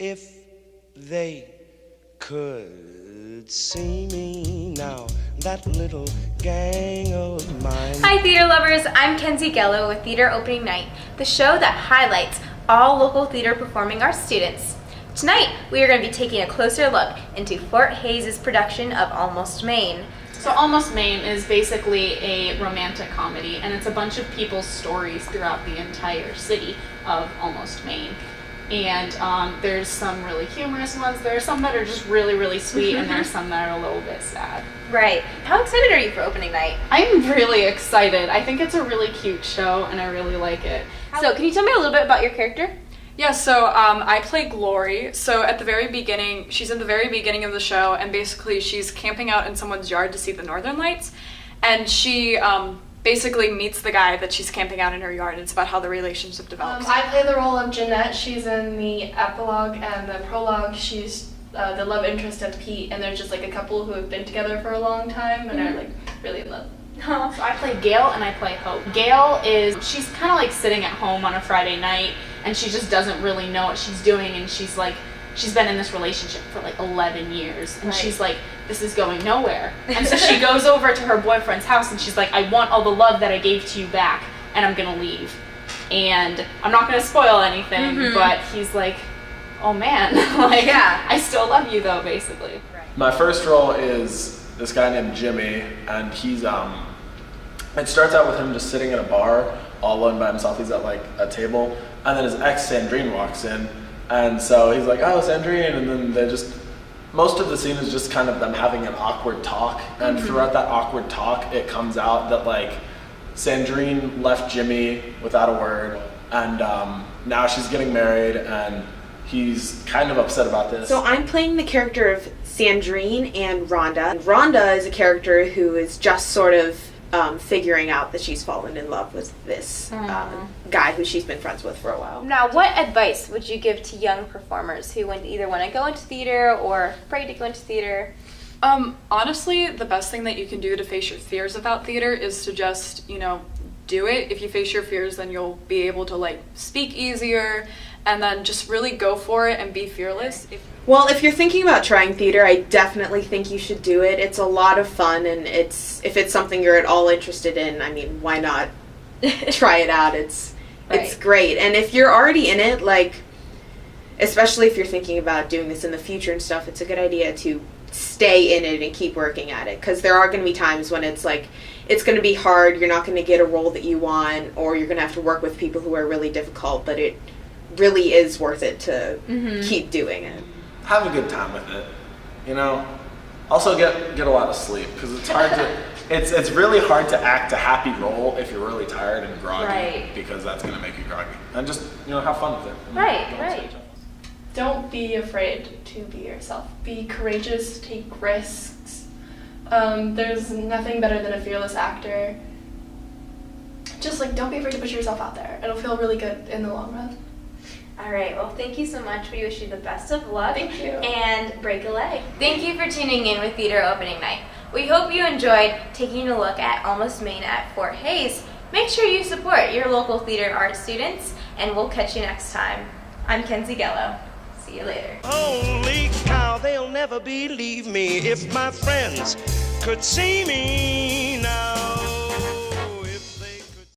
if they could see me now, that little gang of mine. Hi theater lovers, I'm Kenzie Gello with Theater Opening Night, the show that highlights all local theater performing arts students. Tonight, we are going to be taking a closer look into Fort Hays' production of Almost Maine. So Almost Maine is basically a romantic comedy, and it's a bunch of people's stories throughout the entire city of Almost Maine. And there's some really humorous ones, there are some that are just really, really sweet, and there are some that are a little bit sad. Right. How excited are you for opening night? I'm really excited. I think it's a really cute show, and I really like it. So can you tell me a little bit about your character? Yeah, so I play Glory. So at the very beginning, she's in the very beginning of the show, and basically she's camping out in someone's yard to see the northern lights, and she basically meets the guy that she's camping out in her yard. It's about how the relationship develops. I play the role of Jeanette. She's in the epilogue, and the prologue, she's the love interest of Pete, and they're just like a couple who have been together for a long time and are like really in love. So I play Gail and I play Hope. Gail she's kind of like sitting at home on a Friday night, and she just doesn't really know what she's doing, and she's been in this relationship for like 11 years, and she's like, this is going nowhere. And so she goes over to her boyfriend's house, and she's like, I want all the love that I gave to you back, and I'm gonna leave. And I'm not gonna spoil anything, but he's like, oh man, like, yeah. I still love you though, basically. My first role is this guy named Jimmy, and he's it starts out with him just sitting in a bar all alone by himself. He's at like a table, and then his ex Sandrine walks in, and so he's like, oh, Sandrine, and then most of the scene is just kind of them having an awkward talk, and throughout that awkward talk it comes out that like Sandrine left Jimmy without a word, and now she's getting married, and he's kind of upset about this. So I'm playing the character of Sandrine and Rhonda. Rhonda is a character who is just sort of figuring out that she's fallen in love with this guy who she's been friends with for a while. Now, what advice would you give to young performers who either want to go into theater or afraid to go into theater? Honestly, the best thing that you can do to face your fears about theater is to just, do it. If you face your fears, then you'll be able to like speak easier, and then just really go for it and be fearless. Well, if you're thinking about trying theater, I definitely think you should do it. It's a lot of fun, and if it's something you're at all interested in, I mean, why not try it out? It's great. And if you're already in it, like, especially if you're thinking about doing this in the future and stuff, it's a good idea to stay in it and keep working at it, because there are going to be times when it's like, it's going to be hard, you're not going to get a role that you want, or you're going to have to work with people who are really difficult, but it really is worth it to keep doing it. Have a good time with it, Also get a lot of sleep, because it's hard to it's really hard to act a happy role if you're really tired and groggy, because that's going to make you groggy. And just have fun with it. Right. Don't be afraid to be yourself. Be courageous, take risks. There's nothing better than a fearless actor. Just don't be afraid to put yourself out there. It'll feel really good in the long run. All right, well, thank you so much. We wish you the best of luck. Thank you. And break a leg. Thank you for tuning in with Theater Opening Night. We hope you enjoyed taking a look at Almost Maine at Fort Hays. Make sure you support your local theater and art students, and we'll catch you next time. I'm Kenzie Gello. See you later. Holy cow, they'll never believe me if my friends could see me now.